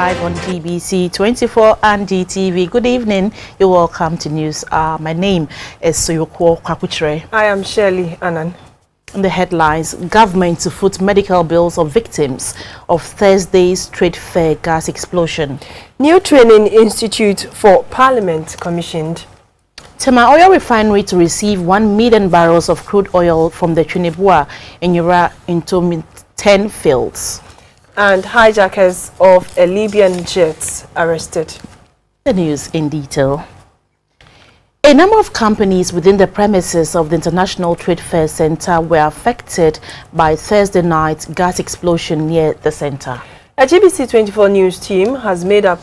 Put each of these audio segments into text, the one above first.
live on GBC24 and GTV. Good evening. You're welcome to news. My name is Soyoko Kwakuchere. I am Shirley Annan. In the headlines, government to foot medical bills of victims of Thursday's trade fair gas explosion. New training institute for Parliament commissioned. Tema Oil Refinery to receive 1 million barrels of crude oil from the Trinibua in Yura into 10 fields. And hijackers of a Libyan jet arrested. The news in detail. A number of companies within the premises of the International Trade Fair Center were affected by Thursday night's gas explosion near the center. A GBC24 news team has made up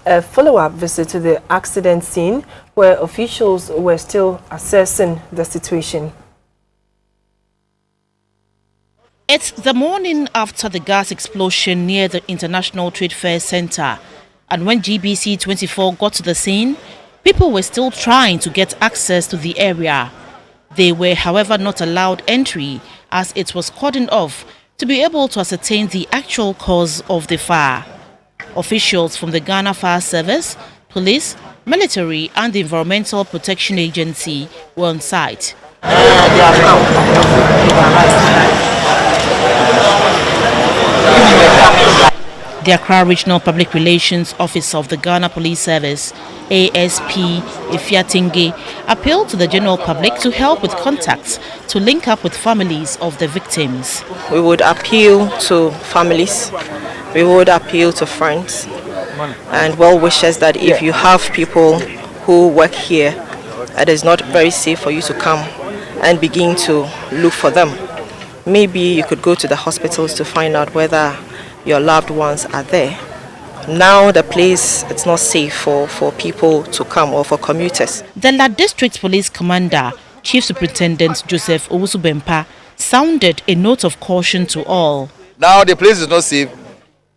a follow-up visit to the accident scene where officials were still assessing the situation. It's the morning after the gas explosion near the International Trade Fair Center, and when GBC24 got to the scene, people were still trying to get access to the area. They were, however, not allowed entry as it was cordoned off to be able to ascertain the actual cause of the fire. Officials from the Ghana Fire Service, police, military and the Environmental Protection Agency were on site. The Accra Regional Public Relations Officer of the Ghana Police Service, ASP Ifiatinge, appealed to the general public to help with contacts to link up with families of the victims. We would appeal to families, we would appeal to friends and well-wishers that if you have people who work here, it is not very safe for you to come and begin to look for them. Maybe you could go to the hospitals to find out whether your loved ones are there. Now the place, it's not safe for people to come or for commuters. The La District Police Commander, Chief Superintendent Joseph Owusu-Bempa, sounded a note of caution to all. Now the place is not safe.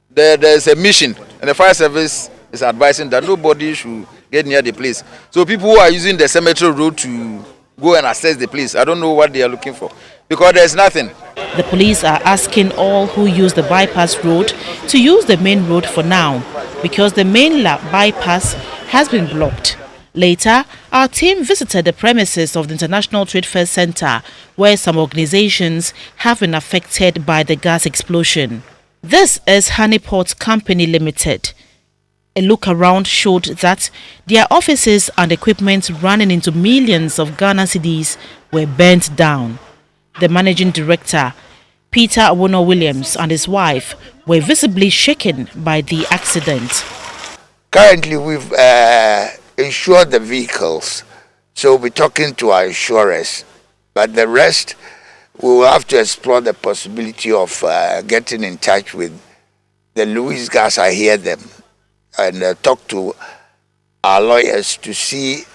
There's a mission and the fire service is advising that nobody should get near the place. So people who are using the cemetery road to go and assess the place, I don't know what they are looking for because there's nothing. The police are asking all who use the bypass road to use the main road for now because the main bypass has been blocked. Later, our team visited the premises of the International Trade Fair Center where some organizations have been affected by the gas explosion. This is Honeypot Company Limited. A look around showed that their offices and equipment running into millions of Ghana cedis were burnt down. The managing director, Peter Awono Williams, and his wife were visibly shaken by the accident. Currently, we've insured the vehicles, so we're talking to our insurers. But the rest, we will have to explore the possibility of getting in touch with the Louis Gas, I hear them, and talk to our lawyers to see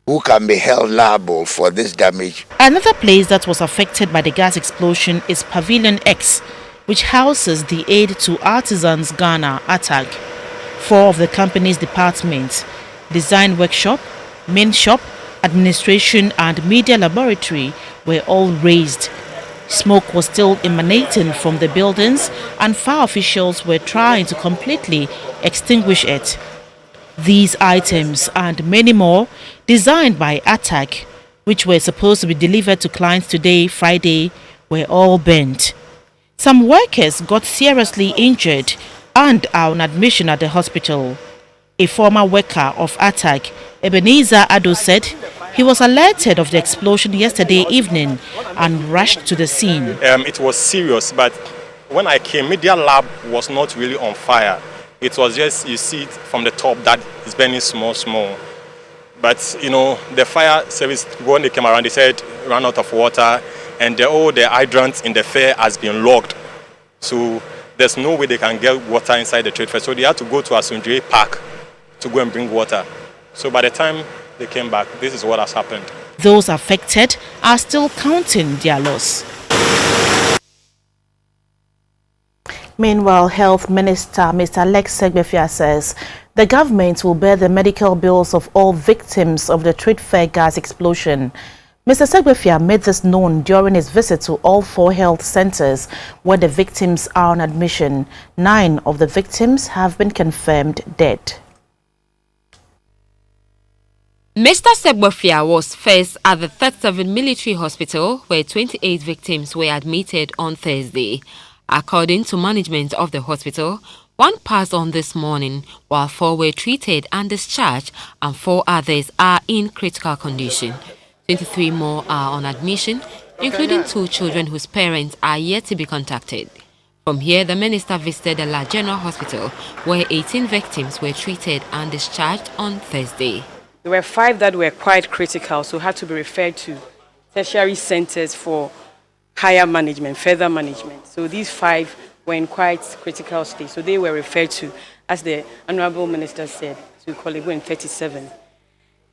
who can be held liable for this damage. Another place that was affected by the gas explosion is Pavilion X, which houses the Aid to Artisans Ghana (ATAG). 4 of the company's departments, design workshop, main shop, administration and media laboratory, were all razed. Smoke was still emanating from the buildings and fire officials were trying to completely extinguish it. These items and many more, designed by ATAG, which were supposed to be delivered to clients today, Friday, were all burnt. Some workers got seriously injured and are on admission at the hospital. A former worker of ATAG, Ebenezer Ado, said he was alerted of the explosion yesterday evening and rushed to the scene. It was serious, but when I came, media lab was not really on fire. It was just, you see it from the top that it's burning small. But, you know, the fire service, when they came around, they said ran out of water and all the hydrants in the fair has been locked. So there's no way they can get water inside the trade fair. So they had to go to Asunjue Park to go and bring water. So by the time they came back, this is what has happened. Those affected are still counting their loss. Meanwhile, Health Minister Mr. Alex Segbefia says the government will bear the medical bills of all victims of the trade fair gas explosion. Mr. Segbefia made this known during his visit to all 4 health centers where the victims are on admission. 9 of the victims have been confirmed dead. Mr. Segbefia was first at the 37 Military Hospital, where 28 victims were admitted on Thursday. According to management of the hospital, 1 passed on this morning, while 4 were treated and discharged, and 4 others are in critical condition. 23 more are on admission, including 2 children whose parents are yet to be contacted. From here, the minister visited the La General Hospital, where 18 victims were treated and discharged on Thursday. There were 5 that were quite critical, so had to be referred to tertiary centers for higher management, further management. So these 5 were in quite critical state, so they were referred to, as the Honorable Minister said, to Colleague 37.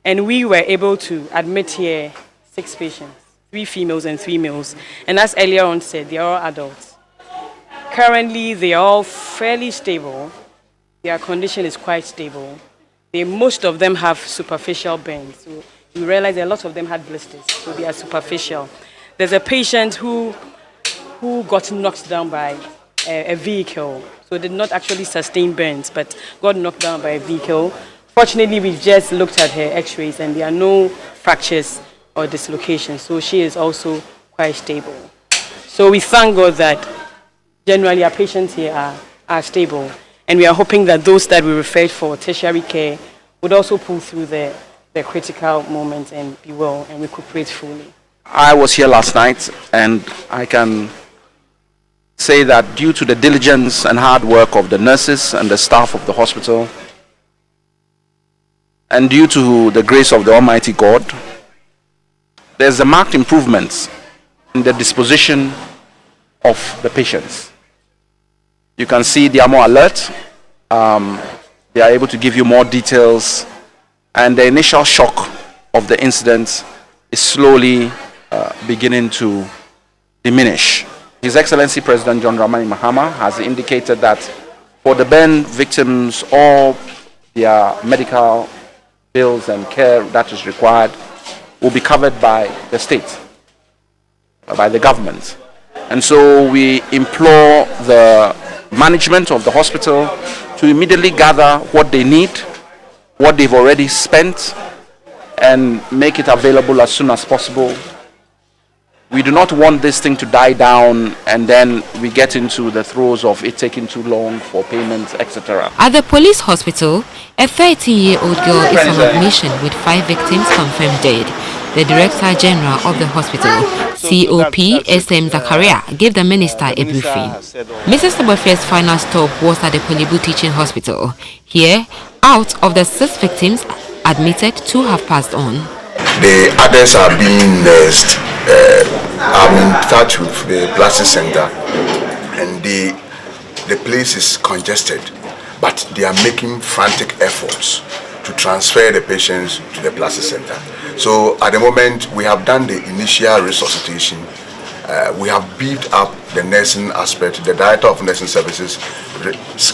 And we were able to admit here 6 patients, 3 females and 3 males. And as earlier on said, they are all adults. Currently, they are all fairly stable. Their condition is quite stable. Most of them have superficial burns. So you realize a lot of them had blisters, so they are superficial. There's a patient who got knocked down by a vehicle, so did not actually sustain burns, but got knocked down by a vehicle. Fortunately, we've just looked at her x-rays and there are no fractures or dislocations, so she is also quite stable. So we thank God that generally our patients here are stable, and we are hoping that those that we referred for tertiary care would also pull through the critical moments and be well and recuperate fully. I was here last night, and I can say that due to the diligence and hard work of the nurses and the staff of the hospital, and due to the grace of the Almighty God, there's a marked improvement in the disposition of the patients. You can see they are more alert, they are able to give you more details, and the initial shock of the incident is slowly beginning to diminish. His Excellency President John Dramani Mahama has indicated that for the burn victims, all their medical bills and care that is required will be covered by the state, by the government. And so we implore the management of the hospital to immediately gather what they need, what they've already spent, and make it available as soon as possible. We do not want this thing to die down and then we get into the throes of it taking too long for payments, etc. At the police hospital, a 13-year-old girl is on admission with 5 victims confirmed dead. The Director General of the hospital, COP SM Zakaria, gave the minister a briefing. Mrs. Segbefea's final stop was at the Polibu Teaching Hospital. Here, out of the 6 victims admitted, 2 have passed on. The others are being nursed. I'm in touch with the Plastic Center, and the place is congested, but they are making frantic efforts to transfer the patients to the Plastic Center. So at the moment, we have done the initial resuscitation. We have beefed up the nursing aspect. The Director of Nursing Services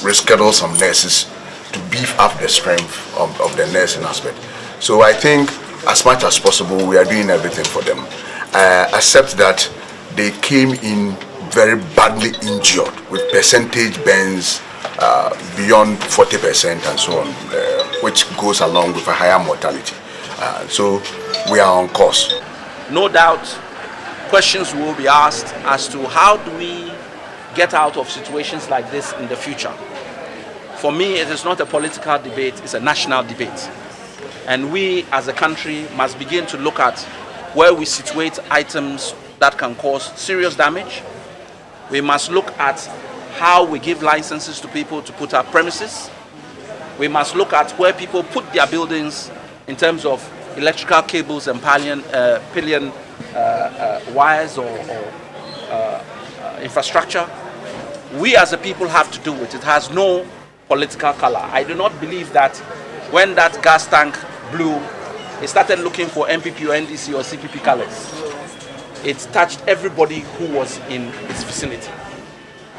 rescheduled some nurses to beef up the strength of the nursing aspect. So I think as much as possible, we are doing everything for them. Except that they came in very badly injured with percentage burns beyond 40% and so on, which goes along with a higher mortality. So we are on course. No doubt, questions will be asked as to how do we get out of situations like this in the future. For me, it is not a political debate, it's a national debate. And we as a country must begin to look at where we situate items that can cause serious damage. We must look at how we give licenses to people to put up premises. We must look at where people put their buildings in terms of electrical cables and pillion wires or infrastructure. We as a people have to do it. It has no political color. I do not believe that when that gas tank blew, it started looking for MPP or NDC or CPP colors. It touched everybody who was in its vicinity.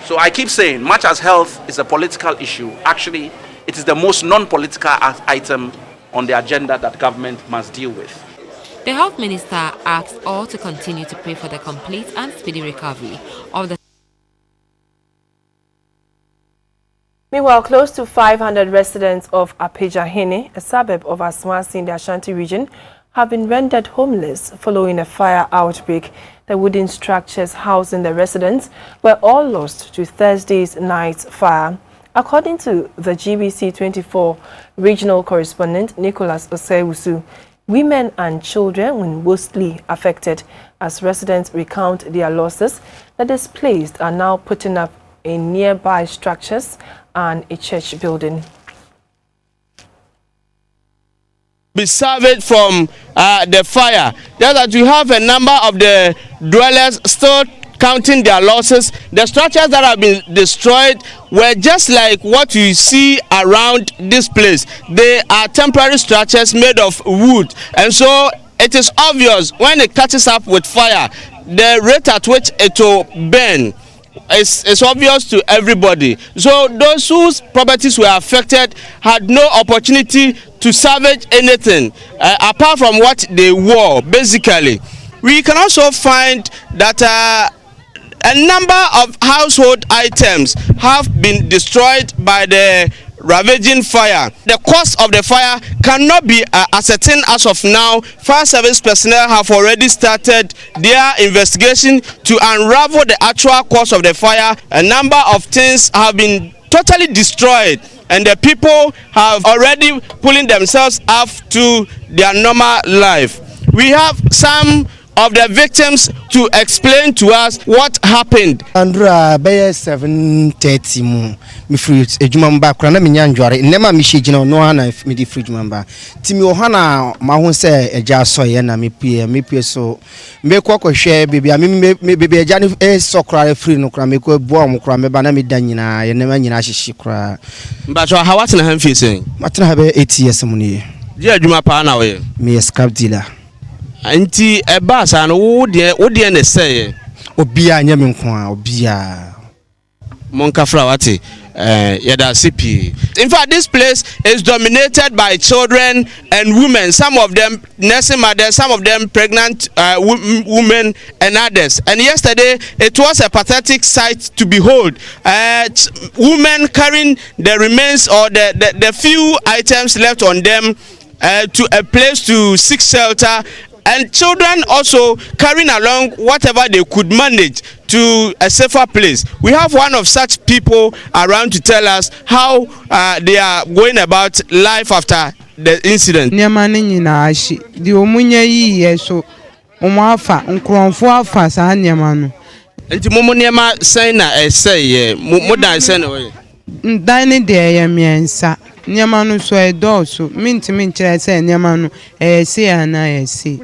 So I keep saying, much as health is a political issue, actually it is the most non-political item on the agenda that government must deal with. The health minister asked all to continue to pray for the complete and speedy recovery of the. Meanwhile, close to 500 residents of Apejahene, a suburb of Asmasi in the Ashanti region, have been rendered homeless following a fire outbreak. The wooden structures housing the residents were all lost to Thursday's night's fire. According to the GBC24 regional correspondent Nicholas Osewusu, women and children were mostly affected. As residents recount their losses, the displaced are now putting up in nearby structures and a church building. Be saved from the fire. That you have a number of the dwellers still counting their losses. The structures that have been destroyed were just like what you see around this place. They are temporary structures made of wood, and so it is obvious when it catches up with fire, the rate at which it will burn is obvious to everybody. So those whose properties were affected had no opportunity to salvage anything apart from what they wore, basically. We can also find that a number of household items have been destroyed by the ravaging fire. The cause of the fire cannot be ascertained as of now. Fire service personnel have already started their investigation to unravel the actual cause of the fire. A number of things have been totally destroyed, and the people have already pulling themselves up to their normal life. We have some of the victims to explain to us what happened. Andra Bayer 7:30 me fruit ejumamba kra na menya ndware nema me hyegina no ana me di fruit mamba timi ohana ma ho se eja soye na me pie so me kwakwohwe bebia me bebia eja no sokra free no kra me ko bo am kra me ba na me da nyina ye nema nyina hyehye kra mba so how what na han facing matena ha be 8 years mu ni di adwuma pa na we me scrap dealer anti eba sa no wo de na sey obia anya me nko a obia monka fra wate yada CP. In fact, this place is dominated by children and women, some of them nursing mothers, some of them pregnant women and others. And yesterday it was a pathetic sight to behold. Women carrying the remains or the few items left on them to a place to seek shelter, and children also carrying along whatever they could manage to a safer place. We have one of such people around to tell us how they are going about life after the incident. Nyamani nyina ashi di omunye yi yeso omafa nkronfo afa sa nyamanu enti momo nyama sen na eseye modan sen no ye ndani de ye miensa nyamanu so edoso minti kire se nyamanu ese ana ese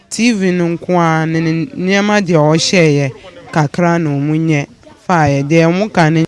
TV no nko ne nyama de o hyeye kakra no munye fa de mu kan.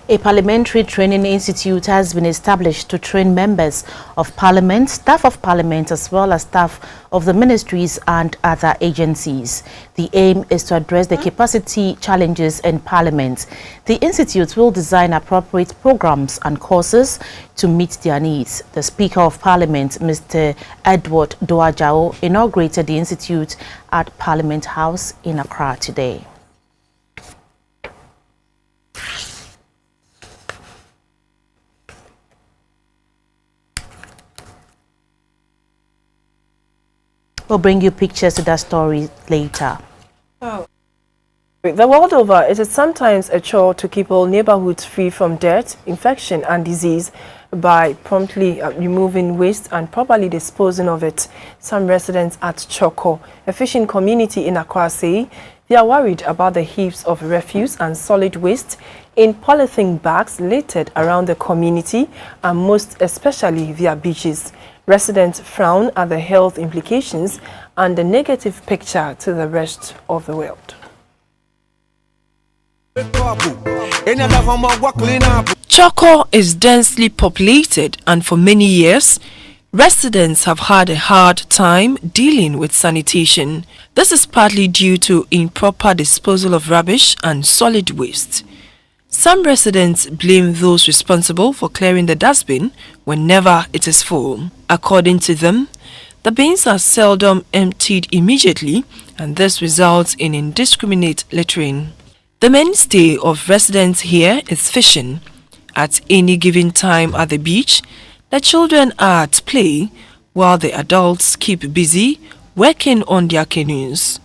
A parliamentary training institute has been established to train members of parliament, staff of parliament, as well as staff of the ministries and other agencies. The aim is to address the capacity challenges in parliament. The institute will design appropriate programs and courses to meet their needs. The Speaker of Parliament, Mr. Edward Doajao, inaugurated the institute at Parliament House in Accra today. We'll bring you pictures to that story later. Oh. The world over, it is sometimes a chore to keep all neighborhoods free from dirt, infection and disease by promptly removing waste and properly disposing of it. Some residents at Choco, a fishing community in Accra, say they are worried about the heaps of refuse and solid waste in polythene bags littered around the community and most especially their beaches. Residents frown at the health implications and the negative picture to the rest of the world. Choco is densely populated, and for many years, residents have had a hard time dealing with sanitation. This is partly due to improper disposal of rubbish and solid waste. Some residents blame those responsible for clearing the dustbin whenever it is full. According to them, the bins are seldom emptied immediately, and this results in indiscriminate littering. The mainstay of residents here is fishing. At any given time at the beach, the children are at play while the adults keep busy working on their canoes.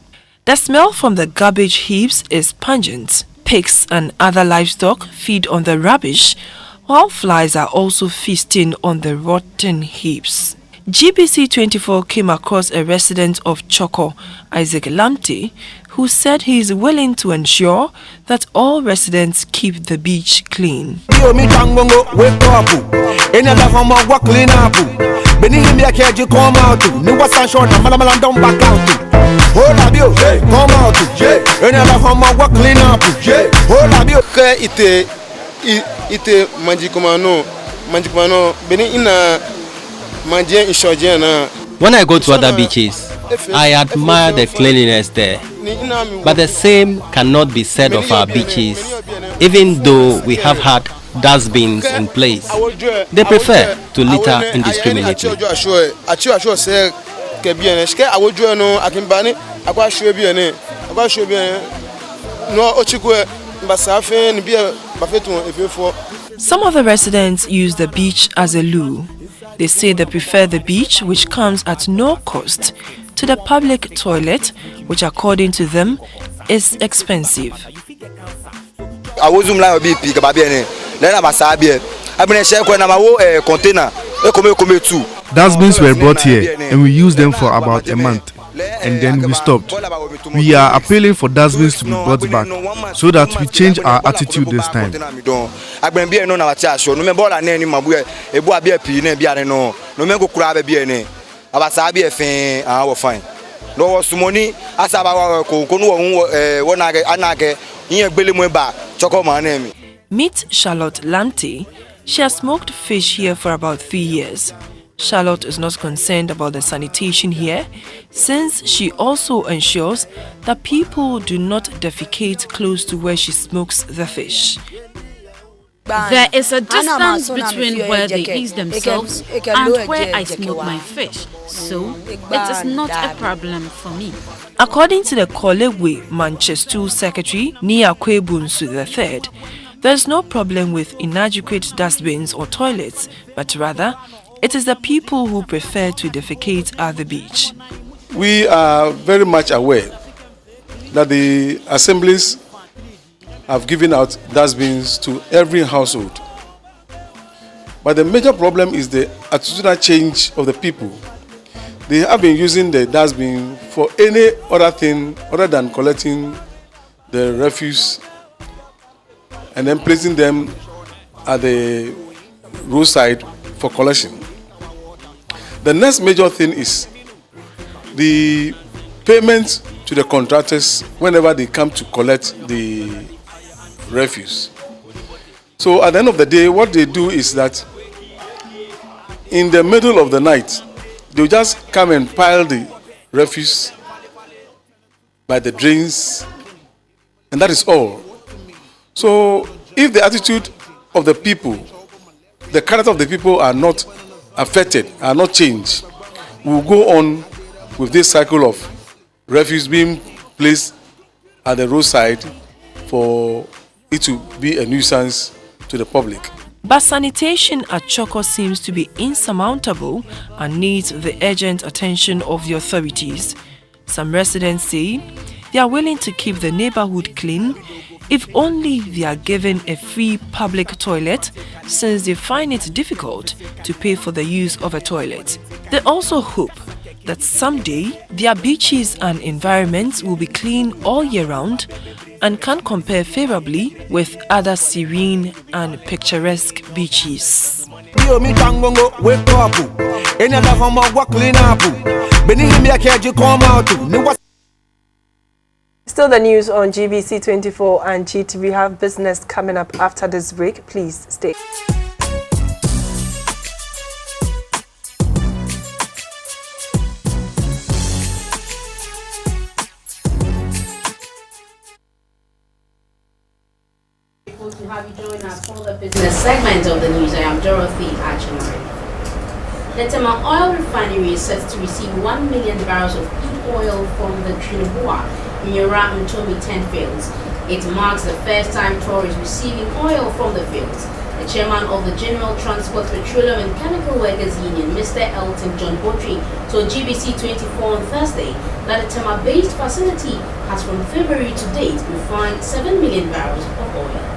The smell from the garbage heaps is pungent. Pigs and other livestock feed on the rubbish, while flies are also feasting on the rotten heaps. GBC24 came across a resident of Choko, Isaac Lamte, who said he is willing to ensure that all residents keep the beach clean. When I go to other beaches, I admire the cleanliness there. But the same cannot be said of our beaches, even though we have had dustbins in place. They prefer to litter indiscriminately. Some of the residents use the beach as a loo. They say they prefer the beach, which comes at no cost, to the public toilet, which according to them is expensive. Dustbins were brought here and we used them for about a month, and then we stopped. We are appealing for dustbins to be brought back so that we change our attitude this time. Meet Charlotte Lamte. She has smoked fish here for about 3 years. Charlotte is not concerned about the sanitation here, since she also ensures that people do not defecate close to where she smokes the fish. There is a distance between where they eat themselves and where I smoke my fish, so it is not a problem for me. According to the Kolewe Manchester Secretary Nia Kwebunsu III, there is no problem with inadequate dustbins or toilets, but rather it is the people who prefer to defecate at the beach. We are very much aware that the assemblies have given out dustbins to every household. But the major problem is the attitudinal change of the people. They have been using the dustbin for any other thing other than collecting the refuse and then placing them at the roadside for collection. The next major thing is the payment to the contractors whenever they come to collect the refuse. So at the end of the day, what they do is that in the middle of the night, they'll just come and pile the refuse by the drains, and that is all. So if the attitude of the people, the character of the people are not affected, are not changed, we'll go on with this cycle of refuse being placed at the roadside for it to be a nuisance to the public. But sanitation at Choko seems to be insurmountable and needs the urgent attention of the authorities. Some residents say they are willing to keep the neighborhood clean if only they are given a free public toilet, since they find it difficult to pay for the use of a toilet. They also hope that someday their beaches and environments will be clean all year round and can compare favorably with other serene and picturesque beaches. Still the news on GBC24 and GTV. We have business coming up after this break. Please stay. have you join us for the business segment of the news. I am Dorothy Achinari. The Tema Oil Refinery is set to receive 1 million barrels of crude oil from the Trinidad Nyera Ntomi 10 fields. It marks the first time Tor is receiving oil from the fields. The chairman of the General Transport, Petroleum and Chemical Workers Union, Mr. Elton John Botry, told GBC24 on Thursday that the Tema-based facility has from February to date refined 7 million barrels of oil.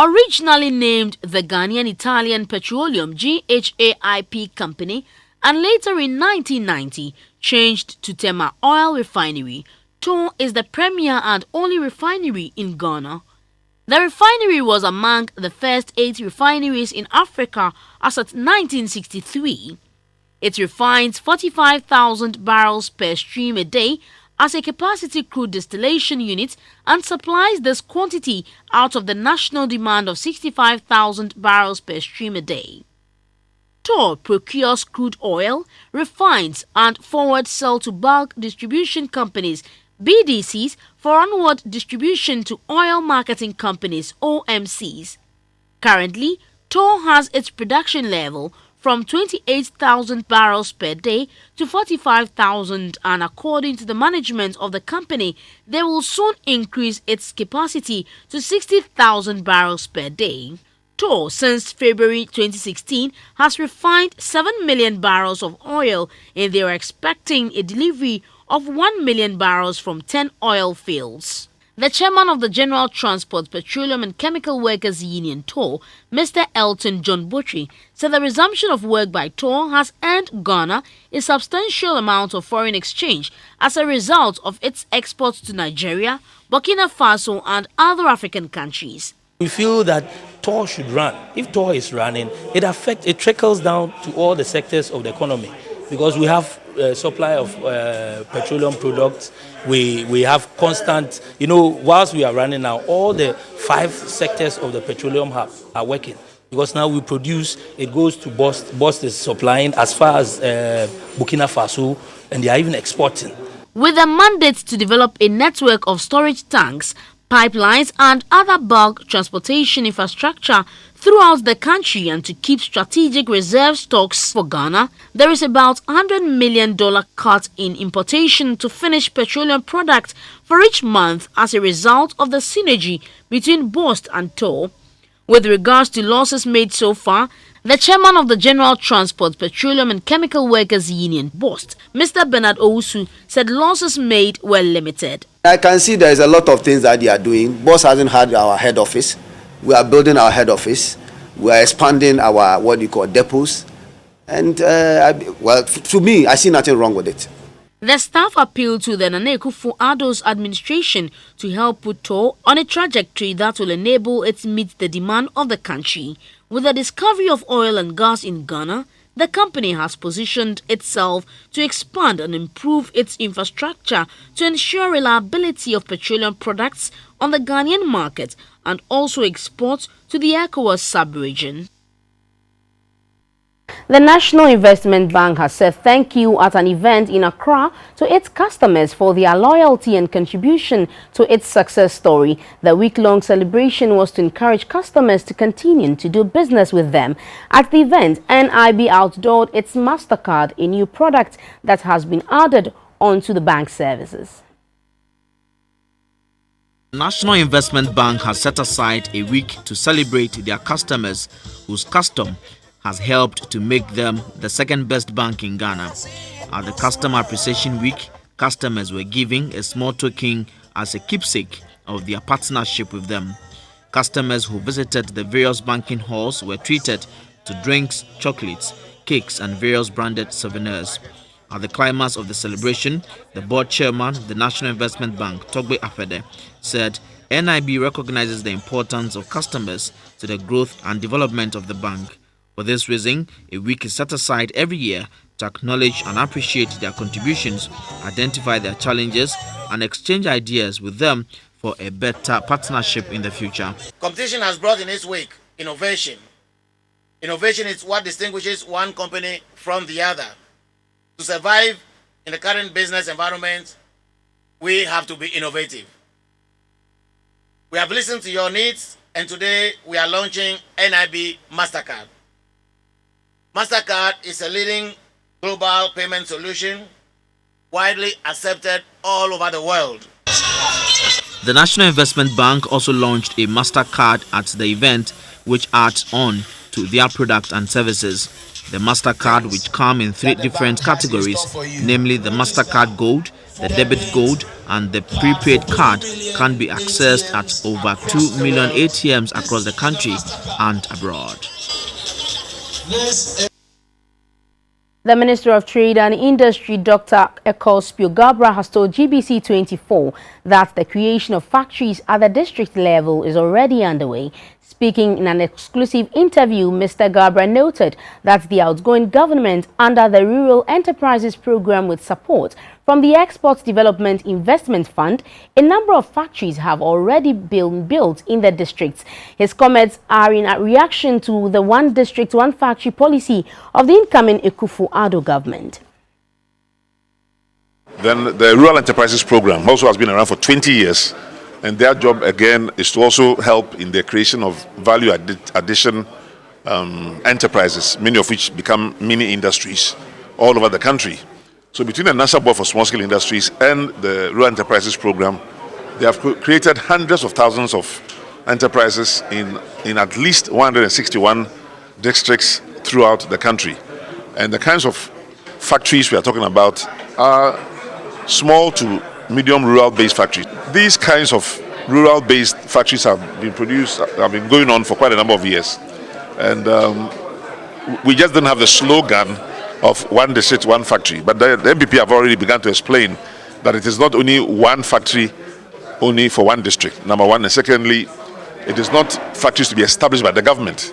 Originally named the Ghanaian Italian Petroleum GHAIP Company and later in 1990 changed to Tema Oil Refinery, Tor is the premier and only refinery in Ghana. The refinery was among the first 8 refineries in Africa as at 1963. It refines 45,000 barrels per stream a day as a capacity crude distillation unit and supplies this quantity out of the national demand of 65,000 barrels per stream a day. Tor procures crude oil, refines and forward sell to bulk distribution companies BDCs for onward distribution to oil marketing companies OMCs. Currently, Tor has its production level from 28,000 barrels per day to 45,000, and according to the management of the company, they will soon increase its capacity to 60,000 barrels per day. Tor, since February 2016, has refined 7 million barrels of oil, and they are expecting a delivery of 1 million barrels from 10 oil fields. The chairman of the General Transport, Petroleum and Chemical Workers Union, Tor, Mr. Elton John Botry, said the resumption of work by Tor has earned Ghana a substantial amount of foreign exchange as a result of its exports to Nigeria, Burkina Faso and other African countries. We feel that Tor should run. If Tor is running, it trickles down to all the sectors of the economy because we have supply of petroleum products. We have constant, whilst we are running now, all the 5 sectors of the petroleum hub are working. Because now we produce, it goes to Bost. Bost is supplying as far as Burkina Faso, and they are even exporting. With a mandate to develop a network of storage tanks, pipelines and other bulk transportation infrastructure throughout the country and to keep strategic reserve stocks for Ghana, there is about $100 million cut in importation to finished petroleum products for each month as a result of the synergy between Bost and Tor. With regards to losses made so far, the chairman of the General Transport, Petroleum and Chemical Workers Union, Bost, Mr. Bernard Owusu, said losses made were limited. I can see there is a lot of things that they are doing. Bost hasn't had our head office. We are building our head office. We are expanding our, depots. And, to me, I see nothing wrong with it. The staff appealed to the Nana Akufo-Addo's administration to help put Tor on a trajectory that will enable it to meet the demand of the country. With the discovery of oil and gas in Ghana, the company has positioned itself to expand and improve its infrastructure to ensure reliability of petroleum products on the Ghanaian market and also export to the ECOWAS sub-region. The National Investment Bank has said thank you at an event in Accra to its customers for their loyalty and contribution to its success story. The week-long celebration was to encourage customers to continue to do business with them. At the event, NIB outdoored its MasterCard, a new product that has been added onto the bank's services. The National Investment Bank has set aside a week to celebrate their customers whose custom has helped to make them the second best bank in Ghana. At the Customer Appreciation Week, customers were given a small token as a keepsake of their partnership with them. Customers who visited the various banking halls were treated to drinks, chocolates, cakes and various branded souvenirs. At the climax of the celebration, the board chairman of the National Investment Bank, Togbe Afede, said NIB recognizes the importance of customers to the growth and development of the bank. For this reason, a week is set aside every year to acknowledge and appreciate their contributions, identify their challenges, and exchange ideas with them for a better partnership in the future. Competition has brought in its wake innovation. Innovation is what distinguishes one company from the other. To survive in the current business environment, we have to be innovative. We have listened to your needs, and today we are launching NIB MasterCard. MasterCard is a leading global payment solution widely accepted all over the world. The National Investment Bank also launched a MasterCard at the event, which adds on to their products and services. The MasterCard, which come in 3 different categories, namely the MasterCard Gold, the Debit Gold, and the Prepaid Card, can be accessed at over 2 million ATMs across the country and abroad. The Minister of Trade and Industry, Dr. Ecospio Gabra, has told GBC24 that the creation of factories at the district level is already underway. Speaking in an exclusive interview, Mr. Gabra noted that the outgoing government, under the Rural Enterprises Program with support from the Export Development Investment Fund, a number of factories have already been built in the districts. His comments are in a reaction to the one district, one factory policy of the incoming Akufo-Addo government. Then the Rural Enterprises Program also has been around for 20 years. And their job, again, is to also help in the creation of value addition enterprises, many of which become mini industries all over the country. So between the National Board for Small Scale Industries and the Rural Enterprises Program, they have created hundreds of thousands of enterprises in at least 161 districts throughout the country. And the kinds of factories we are talking about are small to medium rural-based factories. These kinds of rural-based factories have been going on for quite a number of years. And we just don't have the slogan of one district, one factory. But the MPP have already begun to explain that it is not only one factory, only for one district, number one. And secondly, it is not factories to be established by the government.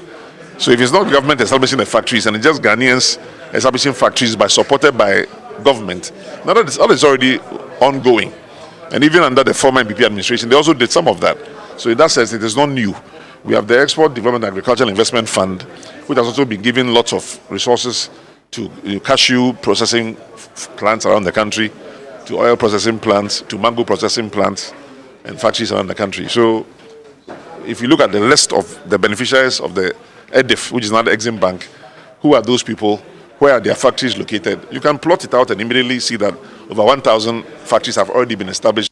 So if it's not government establishing the factories and it's just Ghanaians establishing factories supported by government, now that all is already ongoing. And even under the former MPP administration, they also did some of that. So in that sense, it is not new. We have the Export Development Agricultural Investment Fund, which has also been given lots of resources to cashew processing plants around the country, to oil processing plants, to mango processing plants, and factories around the country. So if you look at the list of the beneficiaries of the EDIF, which is now the Exim Bank, who are those people? Where are their factories located? You can plot it out and immediately see that over 1,000 factories have already been established.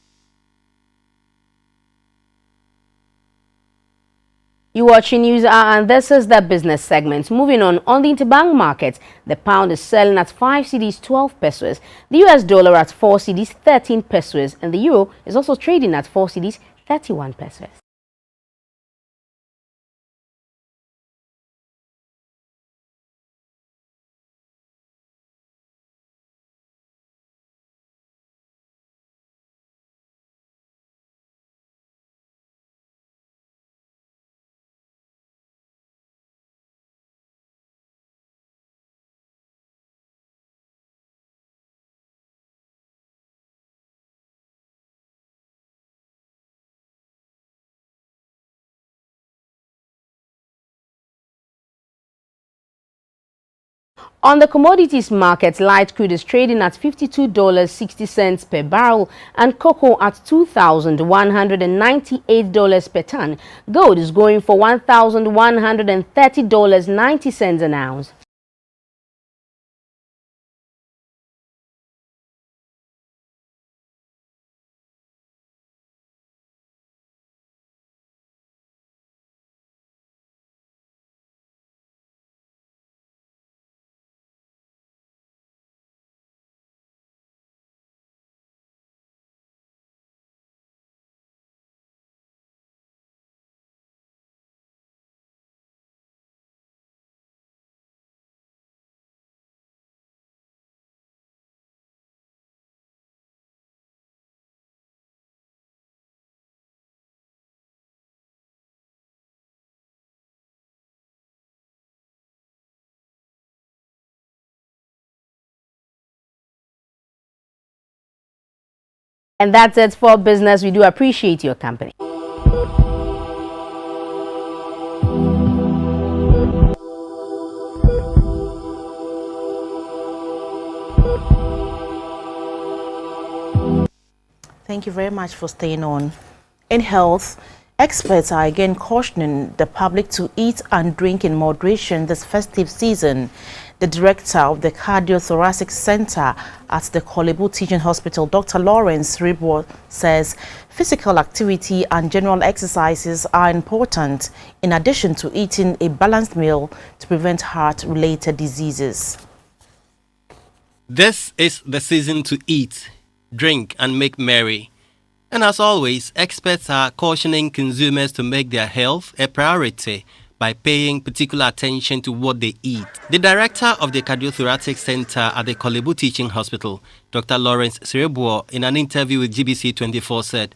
You watching News Hour, and this is the business segment. Moving on the interbank market, the pound is selling at 5 cedis 12 pesos, the US dollar at 4 cedis 13 pesos, and the euro is also trading at 4 cedis 31 pesos. On the commodities market, light crude is trading at $52.60 per barrel and cocoa at $2,198 per ton. Gold is going for $1,130.90 an ounce. And that's it for business. We do appreciate your company. Thank you very much for staying on. In health, Experts are again cautioning the public to eat and drink in moderation this festive season. The director of the Cardiothoracic Center at the Kolebu Teaching Hospital, Dr. Lawrence Ribwo, says physical activity and general exercises are important, in addition to eating a balanced meal to prevent heart-related diseases. This is the season to eat, drink, and make merry. And as always, experts are cautioning consumers to make their health a priority by paying particular attention to what they eat. The director of the Cardiothoracic Center at the Kolebu Teaching Hospital, Dr. Lawrence Ribwo, in an interview with GBC24 said,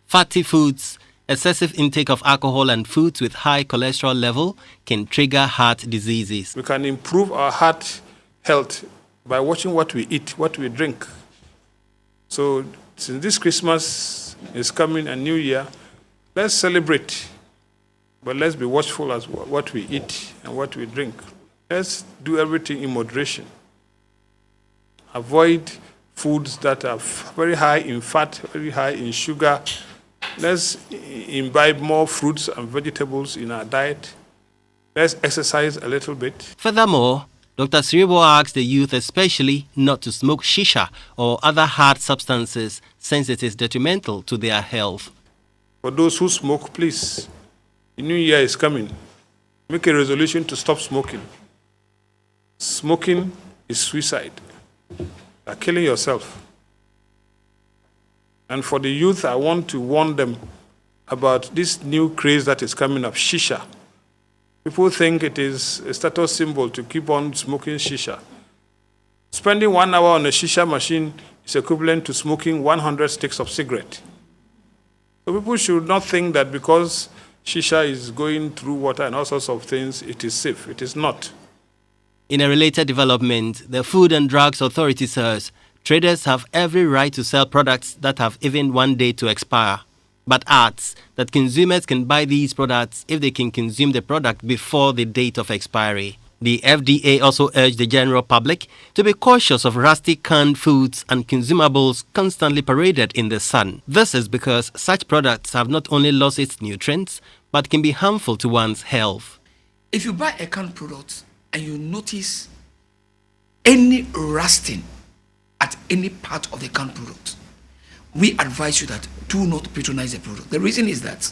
fatty foods, excessive intake of alcohol and foods with high cholesterol level can trigger heart diseases. We can improve our heart health by watching what we eat, what we drink. So since this Christmas is coming and New Year, let's celebrate, but let's be watchful as what we eat and what we drink. Let's do everything in moderation. Avoid foods that are very high in fat, very high in sugar. Let's imbibe more fruits and vegetables in our diet. Let's exercise a little bit. Furthermore, Dr. Siribo asks the youth especially not to smoke shisha or other hard substances since it is detrimental to their health. For those who smoke, please, the new year is coming. Make a resolution to stop smoking. Smoking is suicide. You're killing yourself. And for the youth, I want to warn them about this new craze that is coming up, shisha. People think it is a status symbol to keep on smoking shisha. Spending 1 hour on a shisha machine is equivalent to smoking 100 sticks of cigarette. So people should not think that because shisha is going through water and all sorts of things, it is safe. It is not. In a related development, the Food and Drugs Authority says traders have every right to sell products that have even 1 day to expire, but adds that consumers can buy these products if they can consume the product before the date of expiry. The FDA also urged the general public to be cautious of rusty canned foods and consumables constantly paraded in the sun. This is because such products have not only lost its nutrients, but can be harmful to one's health. If you buy a canned product and you notice any rusting at any part of the canned product, we advise you that do not patronize the product. The reason is that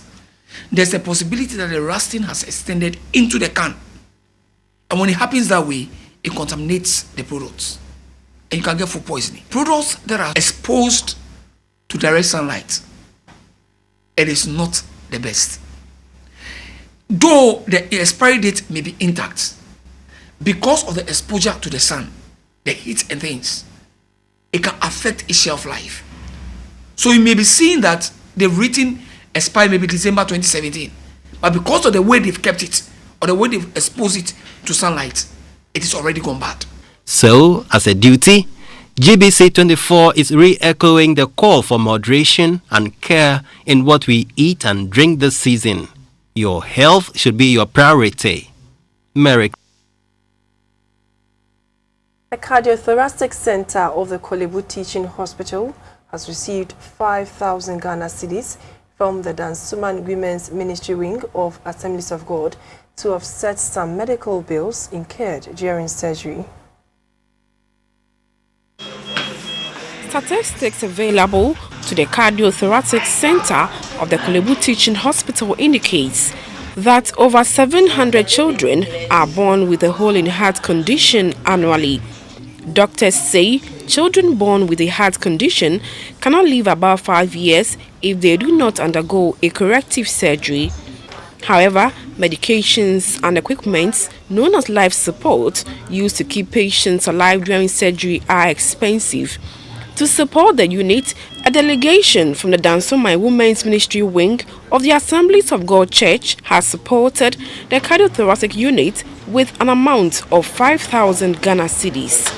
there's a possibility that the rusting has extended into the can. And when it happens that way, it contaminates the products. And you can get food poisoning. Products that are exposed to direct sunlight, it is not the best. Though the expiry date may be intact, because of the exposure to the sun, the heat and things, it can affect its shelf life. So you may be seeing that they've written expired maybe December 2017, but because of the way they've kept it or the way they've exposed it to sunlight, it is already gone bad. So, as a duty, GBC24 is re-echoing the call for moderation and care in what we eat and drink this season. Your health should be your priority. Merrick. The Cardiothoracic Center of the Kolebu Teaching Hospital has received 5,000 Ghana cedis from the Dansuman Women's Ministry Wing of Assemblies of God to offset some medical bills incurred during surgery. Statistics available to the Cardiothoracic Center of the Kolebu Teaching Hospital indicates that over 700 children are born with a hole in heart condition annually. Doctors say children born with a heart condition cannot live above 5 years if they do not undergo a corrective surgery. However, medications and equipment known as life support used to keep patients alive during surgery are expensive. To support the unit, a delegation from the Dansomai Women's Ministry Wing of the Assemblies of God Church has supported the cardiothoracic unit with an amount of 5,000 Ghana cedis.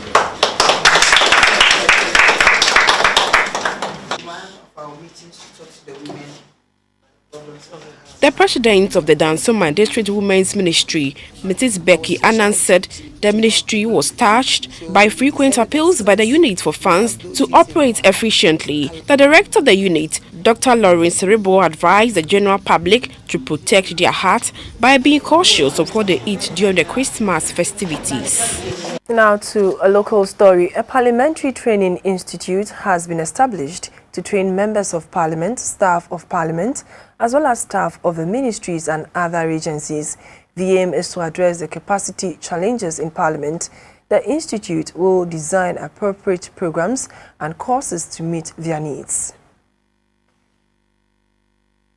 The president of the Dansomai District Women's Ministry, Mrs. Becky Annan, said the ministry was touched by frequent appeals by the unit for funds to operate efficiently. The director of the unit, Dr. Lawrence Ribo advised the general public to protect their heart by being cautious of what they eat during the Christmas festivities. Now to a local story. A parliamentary training institute has been established to train members of parliament, staff of parliament, as well as staff of the ministries and other agencies. The aim is to address the capacity challenges in parliament. The institute will design appropriate programs and courses to meet their needs.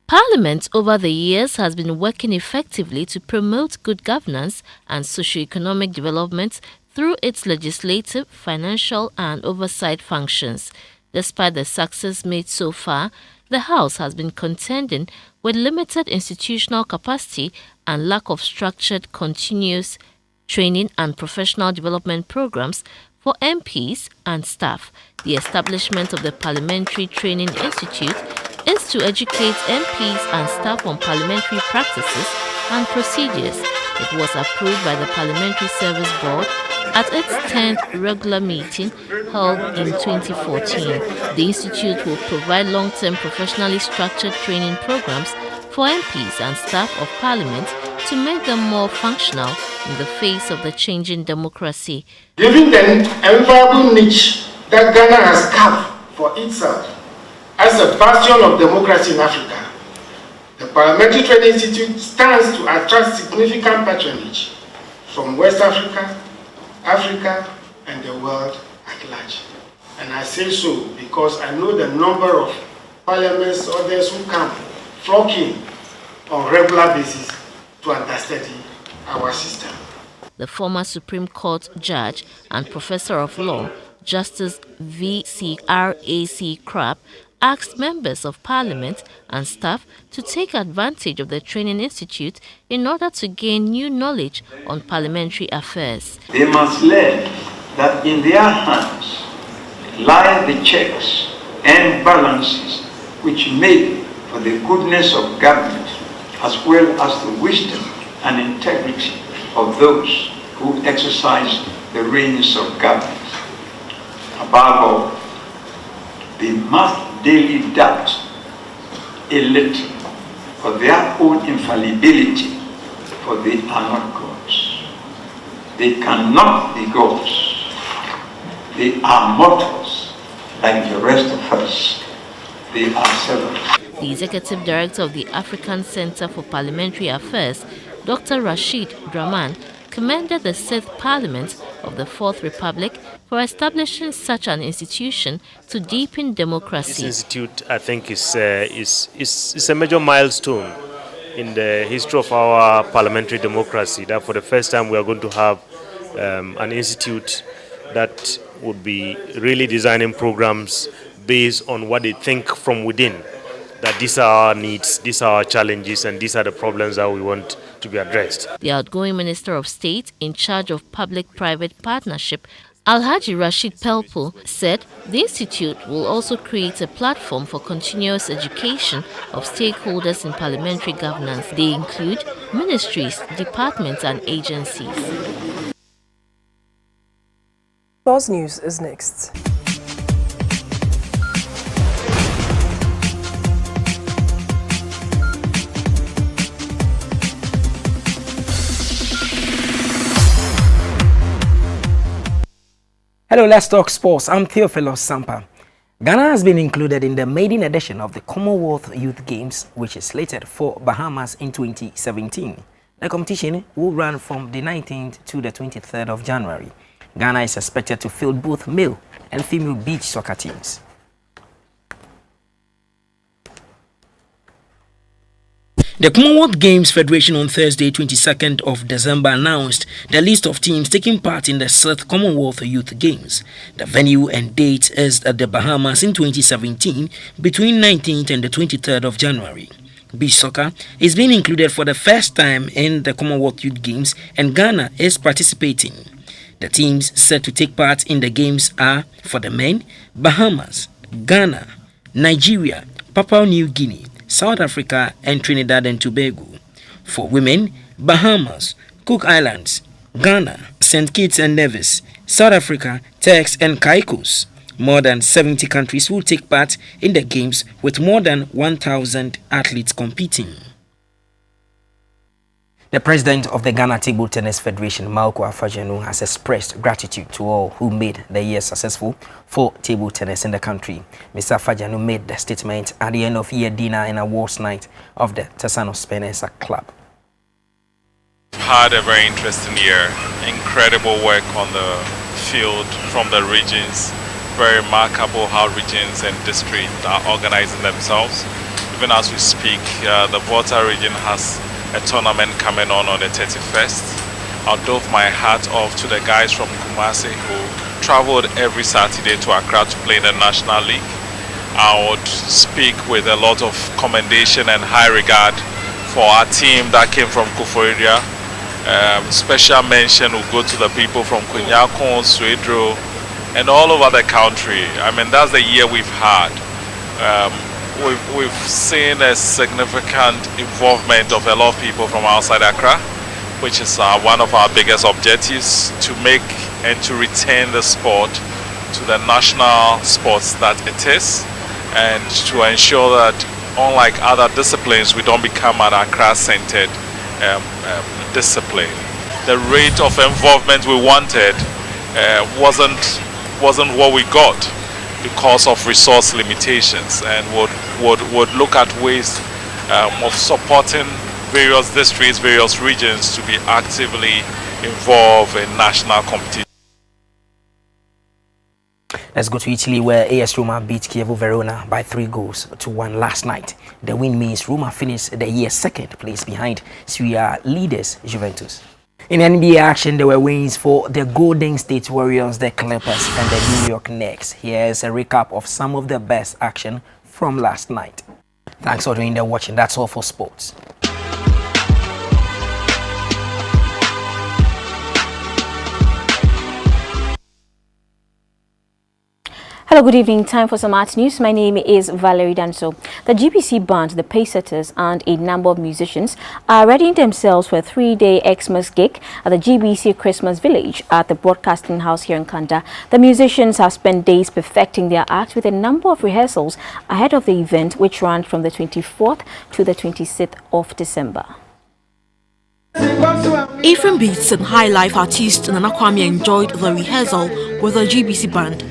Parliament over the years has been working effectively to promote good governance and socio-economic development through its legislative, financial and oversight functions. Despite the success made so far, the House has been contending with limited institutional capacity and lack of structured, continuous training and professional development programs for MPs and staff. The establishment of the Parliamentary Training Institute is to educate MPs and staff on parliamentary practices and procedures. It was approved by the Parliamentary Service Board at its 10th regular meeting held in 2014. The institute will provide long-term professionally structured training programs for MPs and staff of Parliament to make them more functional in the face of the changing democracy. Given the enviable niche that Ghana has carved for itself as a bastion of democracy in Africa, the Parliamentary Training Institute stands to attract significant patronage from West Africa, Africa, and the world at large. And I say so because I know the number of parliaments, others who come flocking on regular basis to understudy our system. The former Supreme Court judge and professor of law, Justice V.C.R.A.C. Crabb, asked members of parliament and staff to take advantage of the Training Institute in order to gain new knowledge on parliamentary affairs. They must learn that in their hands lie the checks and balances which make for the goodness of government, as well as the wisdom and integrity of those who exercise the reins of government. Above all, they must daily doubt a little for their own infallibility, for they are not gods. They cannot be gods. They are mortals like the rest of us. They are servants. The Executive Director of the African Center for Parliamentary Affairs, Dr. Rashid Draman, commended the 6th Parliament of the Fourth Republic for establishing such an institution to deepen democracy. This institute, I think, is a major milestone in the history of our parliamentary democracy. That for the first time we are going to have an institute that would be really designing programs based on what they think from within. That these are our needs, these are our challenges, and these are the problems that we want to be addressed. The outgoing Minister of State in charge of public-private partnership, Alhaji Rashid Pelpo, said the institute will also create a platform for continuous education of stakeholders in parliamentary governance. They include ministries, departments and agencies. Sports News is next. Hello, let's talk sports. I'm Theophilus Sampa. Ghana has been included in the maiden edition of the Commonwealth Youth Games, which is slated for Bahamas in 2017. The competition will run from the 19th to the 23rd of January. Ghana is expected to field both male and female beach soccer teams. The Commonwealth Games Federation on Thursday, 22nd of December, announced the list of teams taking part in the 6th Commonwealth Youth Games. The venue and date is at the Bahamas in 2017 between 19th and the 23rd of January. Beach soccer is being included for the first time in the Commonwealth Youth Games and Ghana is participating. The teams set to take part in the games are, for the men, Bahamas, Ghana, Nigeria, Papua New Guinea, South Africa and Trinidad and Tobago. For women, Bahamas, Cook Islands, Ghana, St. Kitts and Nevis, South Africa, Turks and Caicos. More than 70 countries will take part in the games, with more than 1,000 athletes competing. The president of the Ghana Table Tennis Federation, Malko Afajanu, has expressed gratitude to all who made the year successful for table tennis in the country. Mr. Afajanu made the statement at the end of year dinner and awards night of the Tesanos Penesa Club. We've had a very interesting year. Incredible work on the field from the regions. Very remarkable how regions and districts are organizing themselves. Even as we speak, the Volta region has a tournament coming on the 31st. I'll doff my hat off to the guys from Kumasi who traveled every Saturday to Accra to play in the National League. I would speak with a lot of commendation and high regard for our team that came from Kufuria. Special mention will go to the people from Kunyakon, Swedro, and all over the country. I mean, that's the year we've had. We've seen a significant involvement of a lot of people from outside Accra, which is one of our biggest objectives, to make and to retain the sport to the national sports that it is, and to ensure that, unlike other disciplines, we don't become an Accra-centered discipline. The rate of involvement we wanted wasn't what we got, because of resource limitations, and would look at ways of supporting various districts, various regions to be actively involved in national competition. Let's go to Italy, where AS Roma beat Chievo Verona by 3-1 last night. The win means Roma finished the year second place behind Serie A leaders Juventus. In NBA action, there were wins for the Golden State Warriors, the Clippers, and the New York Knicks. Here's a recap of some of the best action from last night. Thanks for doing the watching. That's all for sports. Hello, good evening. Time for some art news. My name is Valerie Danso. The GBC band, the Paysetters, and a number of musicians are readying themselves for a 3-day Xmas gig at the GBC Christmas Village at the Broadcasting House here in Kanda. The musicians have spent days perfecting their act with a number of rehearsals ahead of the event, which ran from the 24th to the 26th of December. Ephraim Beats and High Life artist Nana Kwame enjoyed the rehearsal with the GBC band.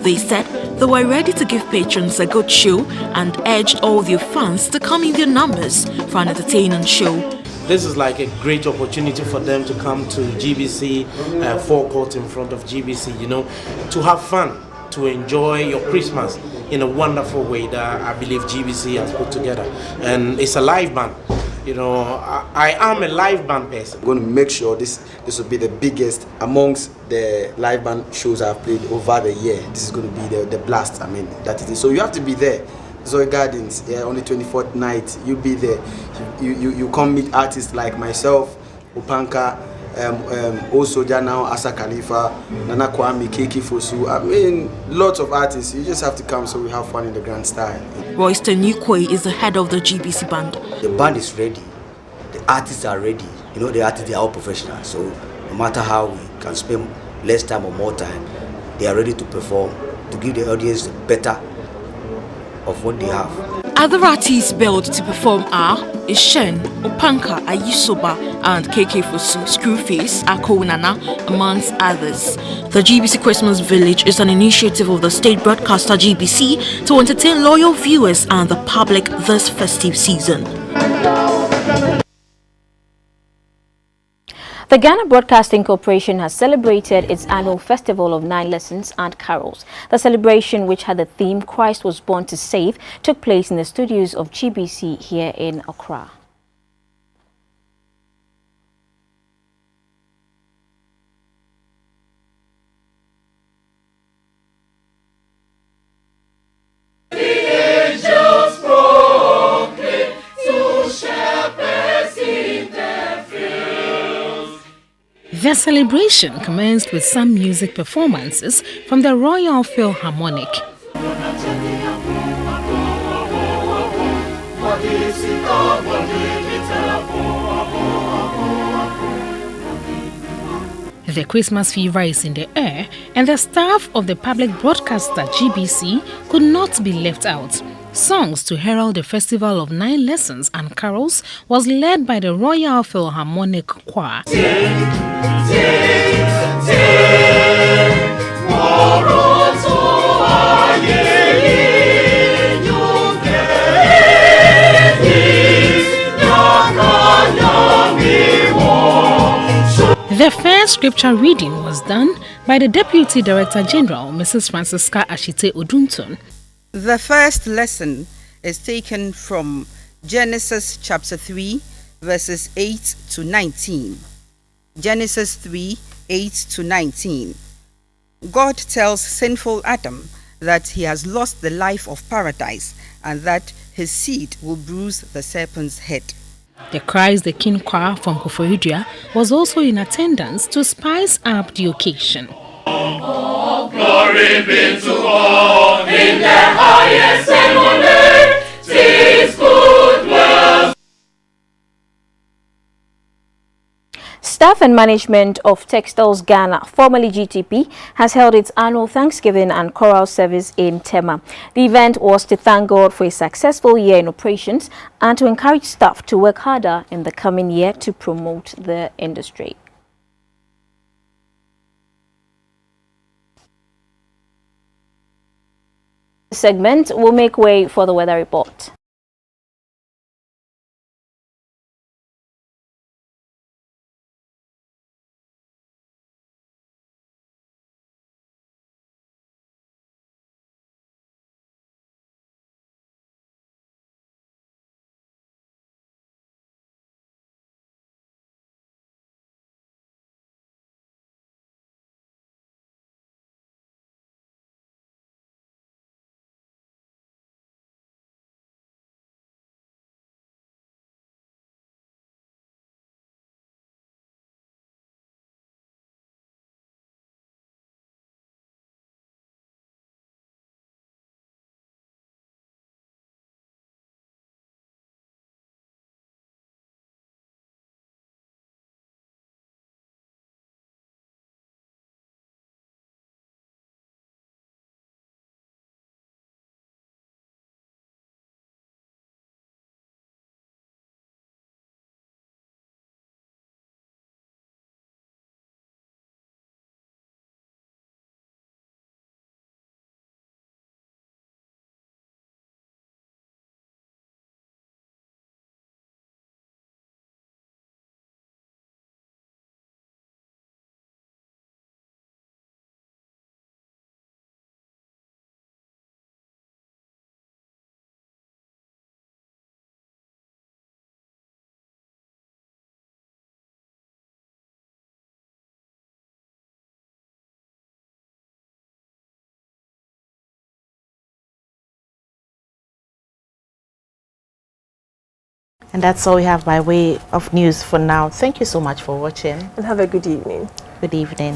They said they were ready to give patrons a good show and urged all their fans to come in their numbers for an entertaining show. This is like a great opportunity for them to come to GBC, forecourt in front of GBC, you know, to have fun, to enjoy your Christmas in a wonderful way that I believe GBC has put together. And it's a live band. You know, I am a live band person. I'm going to make sure this will be the biggest amongst the live band shows I've played over the year. This is going to be the blast. I mean, that is it. So you have to be there. Zoe Gardens, on the 24th night, you be there. You come meet artists like myself, Opanka, Osoja now, Asa Khalifa, Nana Kwame, Keke Fosu. I mean, lots of artists. You just have to come so we have fun in the grand style. Royston Nikwe is the head of the GBC band. The band is ready. The artists are ready. You know, the artists, they are all professionals. So no matter how we can spend less time or more time, they are ready to perform, to give the audience better of what they have. Other artists billed to perform are Ishen, Opanka, Ayisoba, and KK Fosu, Screwface, Ako Nana, amongst others. The GBC Christmas Village is an initiative of the state broadcaster GBC to entertain loyal viewers and the public this festive season. The Ghana Broadcasting Corporation has celebrated its annual Festival of 9 Lessons and Carols. The celebration, which had the theme Christ was born to save, took place in the studios of GBC here in Accra. The angels proclaim to shepherds in The celebration commenced with some music performances from the Royal Philharmonic. The Christmas fever is in the air, and the staff of the public broadcaster GBC could not be left out. Songs to herald the Festival of 9 Lessons and Carols was led by the Royal Philharmonic Choir. The first scripture reading was done by the Deputy Director General, Mrs. Francisca Ashite Oduntun. The first lesson is taken from Genesis chapter 3, verses 8 to 19. Genesis 3, 8 to 19. God tells sinful Adam that he has lost the life of paradise and that his seed will bruise the serpent's head. The Christ the King choir from Koforidua was also in attendance to spice up the occasion. Oh, glory be to God in the highest and on earth, 'tis good will. Staff and management of Textiles Ghana, formerly GTP, has held its annual Thanksgiving and choral service in Tema. The event was to thank God for a successful year in operations and to encourage staff to work harder in the coming year to promote the industry. This segment will make way for the weather report. And that's all we have by way of news for now. Thank you so much for watching. And have a good evening. Good evening.